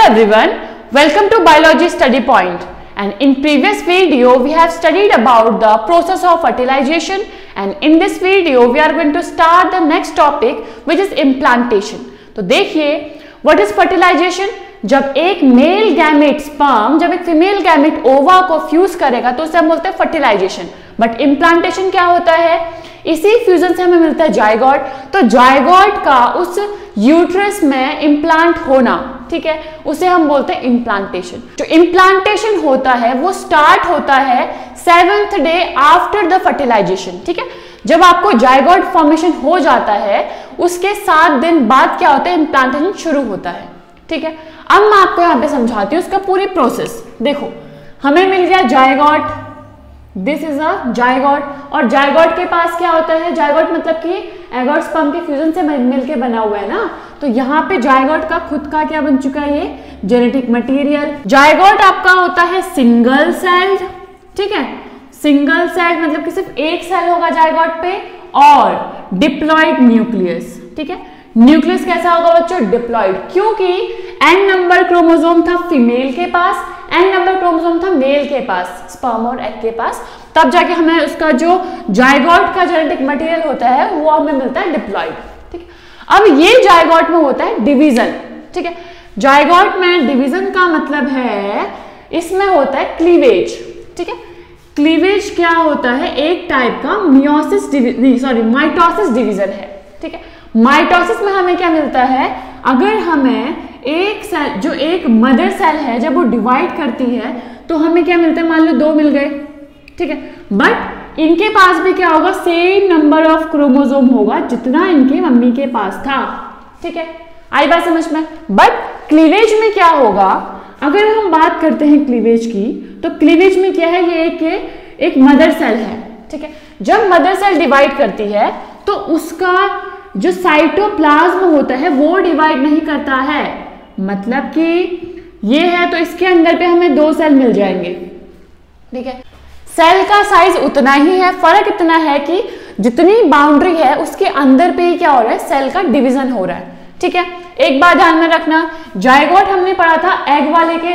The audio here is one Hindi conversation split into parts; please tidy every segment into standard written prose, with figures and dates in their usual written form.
everyone, welcome to Biology Study Point. And in previous video we have studied about the process of fertilization, and in this video we are going to start the next topic which is implantation. तो देखिए what is fertilization? जब एक मेल गैमेट स्पर्म जब एक फीमेल गैमेट ओवा को फ्यूज करेगा तो उसे हम बोलते हैं फर्टिलाइजेशन. बट इम्प्लांटेशन क्या होता है? इसी फ्यूजन से हमें मिलता है जायगोट. तो जायगोट का उस यूट्रस में इम्प्लांट होना, ठीक है, उसे हम बोलते हैं इम्प्लांटेशन. जो इम्प्लांटेशन होता है वो स्टार्ट होता है 7th day after the fertilisation. ठीक है, जब आपको जायगोट फॉर्मेशन हो जाता है उसके 7 दिन बाद क्या होता है, इम्प्लांटेशन शुरू होता है. ठीक है, अब मैं आपको यहाँ पे समझाती हूँ उसका पूरी प्रोसेस. देखो, हमें मिल गया zygote, this is a zygote. और जायगोट के पास क्या होता है? जायगोट मतलब कि एगोट स्पर्म के फ्यूजन से मिलके बना हुआ है ना. तो यहाँ पे जायगोट का खुद का क्या बन चुका है? ये जेनेटिक मटेरियल. जायगोट आपका होता है सिंगल सेल्ड. ठीक है, सिंगल सेल मतलब कि सिर्फ एक सेल होगा जायगोट पे, और डिप्लॉइड न्यूक्लियस. ठीक है, न्यूक्लियस कैसा होगा बच्चों? डिप्लॉइड, क्योंकि n नंबर क्रोमोसोम था फीमेल के पास, n नंबर क्रोमोसोम था मेल के पास, स्पर्म और एग के पास. तब जाके हमें उसका जो जायगोट का जेनेटिक मटेरियल होता है वो हमें मिलता है डिप्लॉइड. ठीक है, अब ये जायगोट में होता है डिवीजन. ठीक है, जायगोट में डिवीजन का मतलब है इसमें होता है क्लीवेज. ठीक है, क्लीवेज क्या होता है? एक टाइप का माइटोसिस डिवीजन है. ठीक है, माइटोसिस में हमें क्या मिलता है? अगर हमें एक सेल, जो एक मदर सेल है, जब वो डिवाइड करती है तो हमें क्या मिलता है? मान लो 2 मिल गए. ठीक है, बट इनके पास भी क्या होगा? सेम नंबर ऑफ क्रोमोसोम होगा जितना इनके मम्मी के पास था. ठीक है, आई बात समझ में? बट क्लीवेज में क्या होगा? अगर हम बात करते हैं क्लीवेज की, तो क्लीवेज में क्या है? ये एक मदर सेल है. ठीक है, जब मदर सेल डिवाइड करती है तो उसका जो साइटोप्लाज्म होता है वो डिवाइड नहीं करता है. मतलब कि ये है तो इसके अंदर पे हमें 2 सेल मिल जाएंगे. ठीक है, सेल का साइज उतना ही है, फर्क इतना है कि जितनी बाउंड्री है उसके अंदर पे ही क्या हो रहा है? सेल का डिवीजन हो रहा है. ठीक है, एक बात ध्यान में रखना, जायगोट हमने पढ़ा था एग वाले के,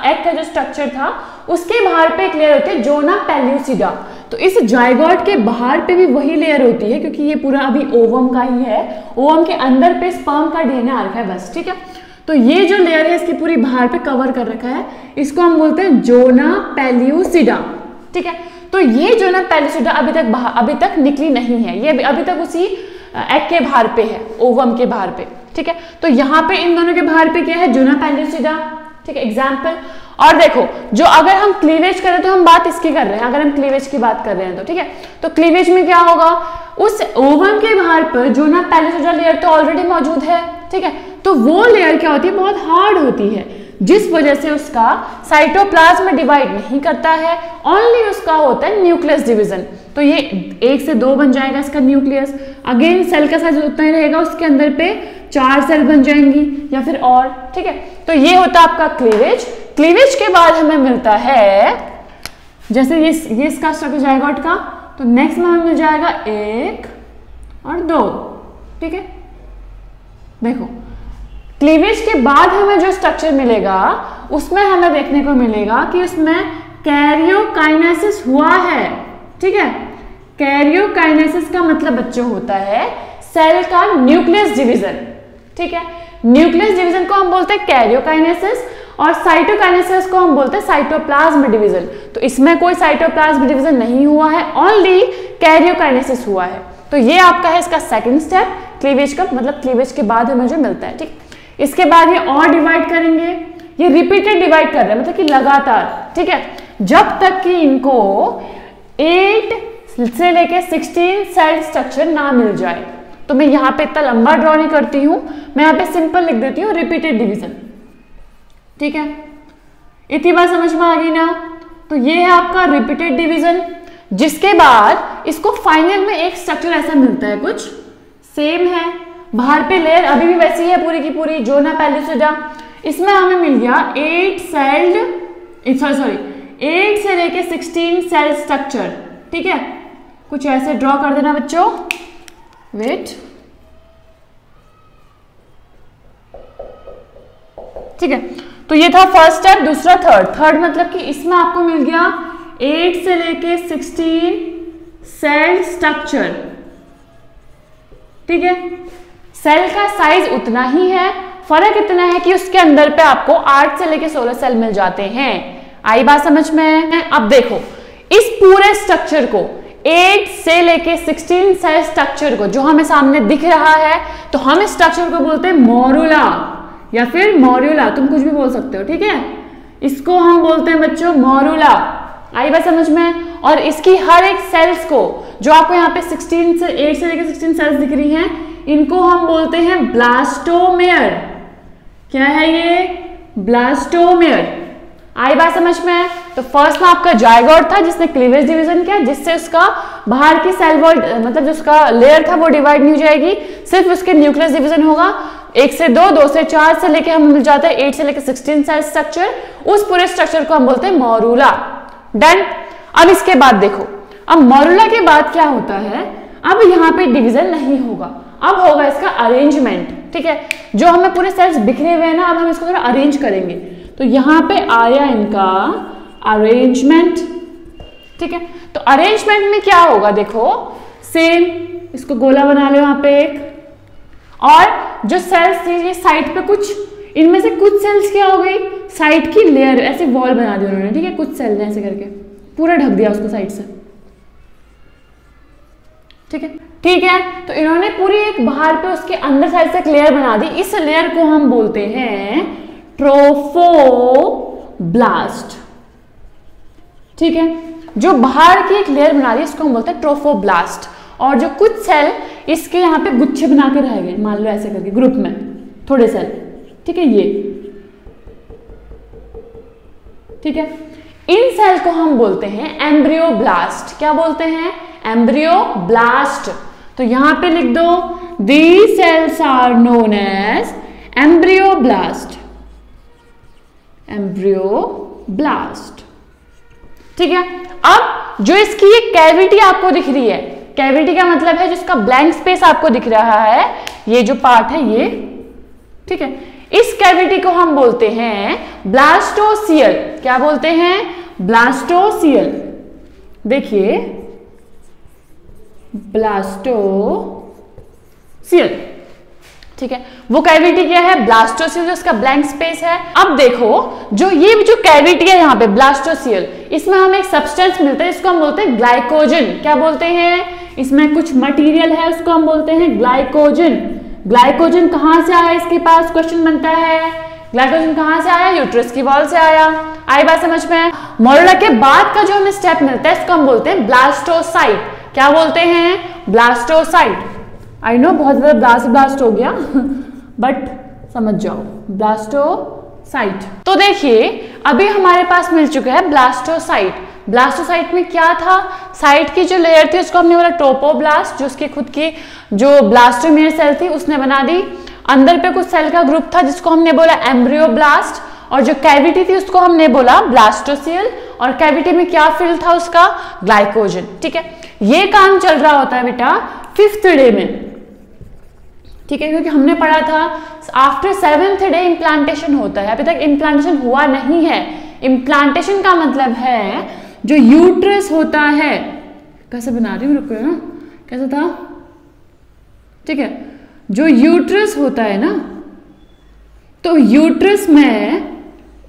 एग का जो स्ट्रक्चर था उसके बाहर पे एक लेयर होती है जोना पेल्यूसिडा. तो इस जायगोट के बाहर पे भी वही लेयर होती है, क्योंकि ये पूरा अभी ओवम का ही है. ओवम के अंदर पे स्पर्म का डीएनए आ रखा है बस. ठीक है, तो ये जो लेयर है इसकी पूरी बाहर पे कवर कर रखा है, इसको हम बोलते हैं जोना पेल्यूसिडा. ठीक है, तो ये जोना पेल्यूसिडा अभी तक निकली नहीं है, ये अभी तक उसी एग के बाहर पे है, ओवम के बाहर पे. ठीक है, तो यहाँ पे इन दोनों के बाहर पे क्या है? जोना पेल्यूसिडा. ठीक है, एग्जाम्पल. और देखो, जो अगर हम क्लीवेज करें तो हम बात इसकी कर रहे हैं, अगर हम क्लीवेज की बात कर रहे हैं तो ठीक है, तो क्लीवेज में क्या होगा? उस ओवम के बाहर पर जोना पेल्यूसिडा लेयर तो ऑलरेडी मौजूद है. ठीक है, तो वो लेयर क्या होती है? बहुत हार्ड होती है, जिस वजह से उसका साइटोप्लाज्म डिवाइड नहीं करता है, ओनली उसका होता है न्यूक्लियस डिवीजन. तो ये 1 से 2 बन जाएगा इसका न्यूक्लियस. अगेन सेल का साइज उतना ही रहेगा, उसके अंदर पे 4 सेल बन जाएंगी या फिर और. ठीक है, तो ये होता है आपका क्लीवेज. क्लीवेज के बाद हमें मिलता है, जैसे ये इसका स्ट्रक्चर जायगोट का, तो नेक्स्ट में हमें मिल जाएगा 1 और 2. ठीक है, देखो क्लीवेज के बाद हमें जो स्ट्रक्चर मिलेगा उसमें हमें देखने को मिलेगा कि उसमें कैरियोकाइनेसिस हुआ है. ठीक है, कैरियोकाइनेसिस का मतलब बच्चों होता है सेल का न्यूक्लियस डिवीजन. ठीक है, न्यूक्लियस डिवीजन को हम बोलते हैं कैरियोकाइनेसिस, और साइटोकाइनेसिस को हम बोलते हैं साइटोप्लाज्म डिवीजन. तो इसमें कोई साइटोप्लाज्म डिवीजन नहीं हुआ है, ओनली कैरियोकाइनेसिस हुआ है. तो ये आपका है इसका सेकंड स्टेप क्लीवेज का, मतलब क्लीवेज के बाद हमें जो मिलता है. ठीक, इसके बाद ये और डिवाइड करेंगे, ये रिपीटेड डिवाइड कर रहे हैं, मतलब कि लगातार. ठीक है, जब तक कि इनको 8 से लेके 16 सेल स्ट्रक्चर ना मिल जाए. तो मैं यहाँ पे इतना लंबा ड्रॉ नहीं करती हूँ, मैं यहाँ पे सिंपल लिख देती हूँ रिपीटेड डिवीजन. ठीक है, इतनी बात समझ में आ गई ना? तो ये है आपका रिपीटेड डिवीजन, जिसके बाद इसको फाइनल में एक स्ट्रक्चर ऐसा मिलता है, कुछ सेम है. बाहर पे लेयर अभी भी वैसी है पूरी की पूरी, जोना पेल्यूसिडा. इसमें हमें मिल गया 8 से लेके 16 सेल स्ट्रक्चर. ठीक है, कुछ ऐसे ड्रॉ कर देना बच्चों. वेट, ठीक है, तो ये था फर्स्ट स्टेप। दूसरा थर्ड मतलब कि इसमें आपको मिल गया 8 से लेके 16 सेल स्ट्रक्चर। ठीक है, सेल का साइज उतना ही है, फर्क इतना है कि उसके अंदर पे आपको 8 से लेके 16 सेल मिल जाते हैं। आई बात समझ में? अब देखो इस पूरे स्ट्रक्चर को 8 से लेके 16 सेल स्ट्रक्चर को जो हमें सामने दिख रहा है, तो हम इस स्ट्रक्चर को बोलते हैं मोरुला या फिर मॉड्यूला, तुम कुछ भी बोल सकते हो। ठीक है, इसको हम बोलते हैं बच्चों मोरुला। आई बात समझ में? और इसकी हर एक सेल्स को जो आपको यहाँ पे 16 से 8 से लेकर 16 सेल्स दिख रही हैं, इनको हम बोलते हैं ब्लास्टोमेयर। क्या है ये? ब्लास्टोमेयर। आई बात समझ में? तो फर्स्ट में आपका जायगोट था जिसने क्लीवेज डिवीजन किया, जिससे उसका बाहर की सेल वॉल मतलब जो उसका लेयर था वो डिवाइड नहीं हो जाएगी, सिर्फ उसके न्यूक्लियस डिवीजन होगा। 1 से 2, 2 से 4 से लेके हमें मिल जाता है 8 से लेके 16 सेल स्ट्रक्चर। उस पूरे स्ट्रक्चर को हम बोलते हैं मोरुला। डन। अब इसके बाद देखो, अब मोरुला के बाद क्या होता है? अब यहाँ पे डिवीजन नहीं होगा, अब होगा इसका अरेंजमेंट। ठीक है, जो हमें पूरे सेल्स बिखरे हुए हैं ना, अब हम इसको थोड़ा अरेंज करेंगे। तो यहाँ पे आया इनका अरेंजमेंट। ठीक है, तो अरेंजमेंट में क्या होगा? देखो सेम, इसको गोला बना लो यहाँ पे एक, और जो सेल्स थी ये साइड पे कुछ, इनमें से कुछ सेल्स क्या हो गई, साइड की लेयर ऐसे वॉल बना दी उन्होंने। ठीक है, कुछ सेल ने ऐसे करके पूरा ढक दिया उसको साइड से। ठीक है, ठीक है, तो इन्होंने पूरी एक बाहर पे उसके अंदर साइड से एक लेयर बना दी। इस लेयर को हम बोलते हैं ट्रोफोब्लास्ट। ठीक है, जो बाहर की एक लेयर बना दी इसको हम बोलते हैं ट्रोफोब्लास्ट। और जो कुछ सेल इसके यहाँ पे गुच्छे बना के रह गए, मान लो ऐसे करके ग्रुप में थोड़े सेल। ठीक है, ये ठीक है, इन सेल को हम बोलते हैं एम्ब्रियोब्लास्ट। क्या बोलते हैं? एम्ब्रियोब्लास्ट। तो यहां पे लिख दो, these cells are known as embryoblast. Embryoblast. ठीक है, अब जो इसकी ये कैविटी आपको दिख रही है, कैविटी का मतलब है जिसका ब्लैंक स्पेस आपको दिख रहा है, ये जो पार्ट है ये। ठीक है, इस कैविटी को हम बोलते हैं ब्लास्टोसियल। क्या बोलते हैं? ब्लास्टोसियल। देखिए, ब्लास्टोसियल। ठीक है, वो कैविटी क्या है? ब्लास्टोसियल, जो इसका ब्लैंक स्पेस है। अब देखो, जो ये जो कैविटी है यहाँ पे ब्लास्टोसियल, इसमें हमें एक सब्सटेंस मिलता है, इसको हम बोलते हैं ग्लाइकोजन। क्या बोलते हैं? इसमें कुछ मटेरियल है, उसको हम बोलते हैं ग्लाइकोजन। ग्लाइकोजन कहां से आया? इसके पास क्वेश्चन बनता है, ग्लाइकोजन कहां से आया? यूट्रस की वॉल से आया। आई बात समझ में? मोरुला के बाद का जो हमें स्टेप मिलता है इसको हम बोलते हैं ब्लास्टोसाइट। क्या बोलते हैं? ब्लास्टोसाइट। आई नो बहुत ज्यादा ब्लास्ट हो गया बट समझ जाओ, ब्लास्टोसाइट। तो देखिए, अभी हमारे पास मिल चुका है ब्लास्टोसाइट। ब्लास्टोसाइट में क्या था? साइड की जो लेयर थी उसको हमने बोला ट्रोपोब्लास्ट, जो उसकी खुद की जो ब्लास्टोमेयर सेल थी उसने बना दी। अंदर पे कुछ सेल का ग्रुप था जिसको हमने बोला एम्ब्रियोब्लास्ट, और जो कैविटी थी उसको हमने बोला ब्लास्टोसियल, और कैविटी में क्या फिल था उसका? ग्लाइकोजन। ठीक है, ये काम चल रहा होता है बेटा 5th डे में। ठीक है, क्योंकि हमने पढ़ा था आफ्टर 7th डे इम्प्लांटेशन होता है, अभी तक इम्प्लांटेशन हुआ नहीं है। इम्प्लांटेशन का मतलब है जो यूट्रस होता है, कैसे बना रही हूँ, रुको ना, कैसा था? ठीक है, जो यूट्रस होता है ना, तो यूट्रस में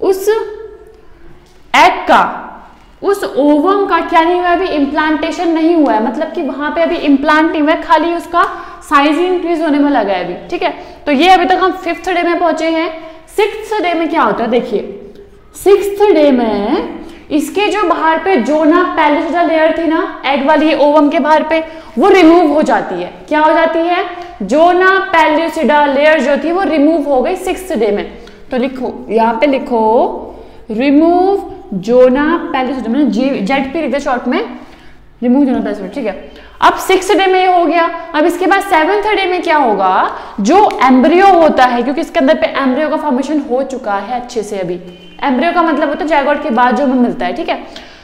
उस एग का, उस ओवम का क्या नहीं हुआ, अभी इम्प्लांटेशन नहीं हुआ है, मतलब कि वहां पे अभी इम्प्लांट नहीं हुआ है, खाली उसका साइज इंक्रीज होने में लगा है अभी। ठीक है, तो ये अभी तक हम 5th डे में पहुंचे हैं। 6th डे में क्या होता है? देखिए, 6th डे में इसके जो बाहर पे जोना पैलिसिडा लेयर थी ना, एग वाली ओवम के बाहर पे, वो रिमूव हो जाती है। क्या हो जाती है? जोना पैलिसिडा लेयर जो थी वो रिमूव हो गई 6th डे में। तो लिखो, यहाँ पे लिखो रिमूव जोना पैलिसिडा, मैंने जेड पे लिख दिया शॉर्ट में, रिमूव जोना पैलिसिडा। ठीक है, अब 6th डे में ये हो गया। अब इसके बाद 7th डे में क्या होगा? जो एम्ब्रियो होता है, क्योंकि इसके अंदर पे एम्ब्रियो का फॉर्मेशन हो चुका है अच्छे से। अभी एम्ब्रियो का मतलब होता है जायगोट के बाद जो हमें मिलता है। ठीक है,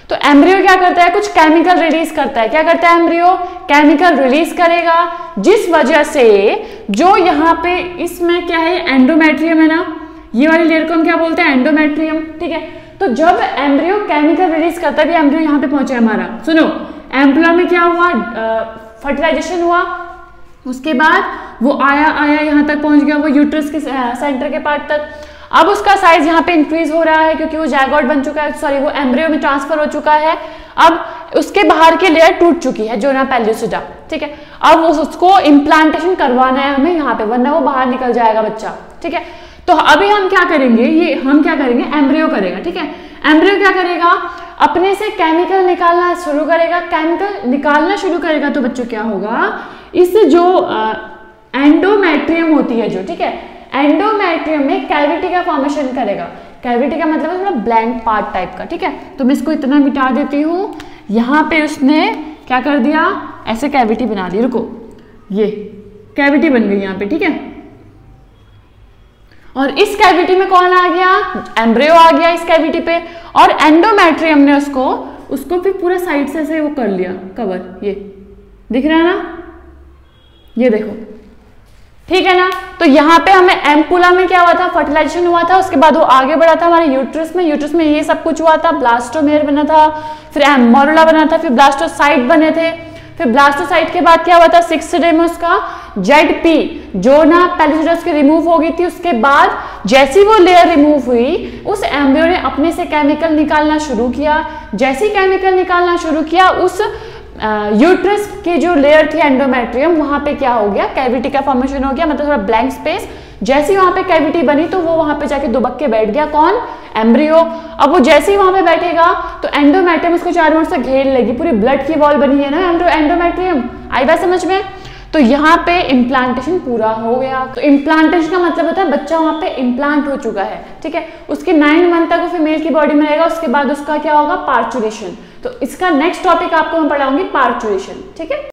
तो एम्ब्रियो क्या करता है? कुछ केमिकल रिलीज करता है। क्या करता है एम्ब्रियो? केमिकल रिलीज करेगा, जिस वजह से जो यहाँ पे इसमें क्या है, एंडोमेट्रियम है ना, ये वाली लेयर को हम क्या बोलते हैं, एंडोमेट्रियम। ठीक है, तो जब एम्ब्रियो केमिकल रिलीज करता है, एम्ब्रियो यहाँ पे पहुंचा है हमारा, सुनो, एम्ब्रियो में क्या हुआ, फर्टिलाइजेशन हुआ, उसके बाद वो आया यहाँ तक पहुंच गया, वो यूट्रस के सेंटर के पार्ट तक। अब उसका साइज यहाँ पे इंक्रीज हो रहा है क्योंकि वो जायगोट बन चुका है, सॉरी वो एम्ब्रियो में ट्रांसफर हो चुका है। अब उसके बाहर की लेयर टूट चुकी है, जोना पेल्यूसिडा। ठीक है, अब उसको इम्प्लांटेशन करवाना है हमें यहाँ पे, वरना वो बाहर निकल जाएगा बच्चा। ठीक है, तो अभी हम क्या करेंगे, ये हम क्या करेंगे, एम्ब्रियो करेगा। ठीक है, एम्ब्रियो क्या करेगा, अपने से केमिकल निकालना शुरू करेगा। केमिकल निकालना शुरू करेगा तो बच्चों क्या होगा, इस जो एंडोमेट्रियम होती है जो, ठीक है, एंडोमेट्रियम में कैविटी का फॉर्मेशन करेगा। कैविटी का मतलब थोड़ा ब्लैंक पार्ट टाइप का। ठीक है, तो मैं इसको इतना मिटा देती हूँ। यहाँ पे उसने क्या कर दिया, ऐसे कैविटी बना दी, रुको, ये कैविटी बन गई यहाँ पे। ठीक है, और इस कैविटी में कौन आ गया, एम्ब्रियो आ गया इस कैविटी पे, और एंडोमेट्रियम ने उसको फिर पूरा साइड से वो कर लिया कवर। ये दिख रहा है ना, ये देखो, ठीक है ना। तो यहाँ पे हमें एम्पुला में क्या हुआ था, फर्टिलाइजेशन हुआ था, उसके बाद वो आगे बढ़ा था हमारे यूट्रस में। यूट्रस में ये सब कुछ हुआ था, ब्लास्टोमेयर बना था, फिर मोरुला बना था, फिर ब्लास्टोसाइट बने थे। फिर ब्लास्टोसाइट के बाद क्या हुआ था, 6th डे में उसका ZP जोना पेल्यूसिडा उसकी रिमूव हो गई थी। उसके बाद जैसी वो लेयर रिमूव हुई, उस एम्ब्रियो ने अपने से केमिकल निकालना शुरू किया। जैसे केमिकल निकालना शुरू किया, उस यूट्रस की जो लेयर थी एंडोमेट्रियम, वहां पे क्या हो गया, कैविटी का फॉर्मेशन हो गया, मतलब थोड़ा ब्लैंक स्पेस। जैसे वहां पे कैविटी बनी तो वो वहां पे जाके दुबक के बैठ गया, कौन, एम्ब्रियो। अब वो जैसे ही वहां पे बैठेगा तो एंडोमेट्रियम उसको चारों ओर से घेर लेगी, पूरी ब्लड की वॉल बनी है ना एंडोमेट्रियम, आई बात समझ में। तो यहाँ पे इम्प्लांटेशन पूरा हो गया। तो इम्प्लांटेशन का मतलब होता है बच्चा वहां पे इम्प्लांट हो चुका है। ठीक है, उसके 9 मंथ तक वो फीमेल की बॉडी में रहेगा, उसके बाद उसका क्या होगा, पार्चुरेशन। तो इसका नेक्स्ट टॉपिक आपको मैं पढ़ाऊंगी, पार्चुरेशन। ठीक है।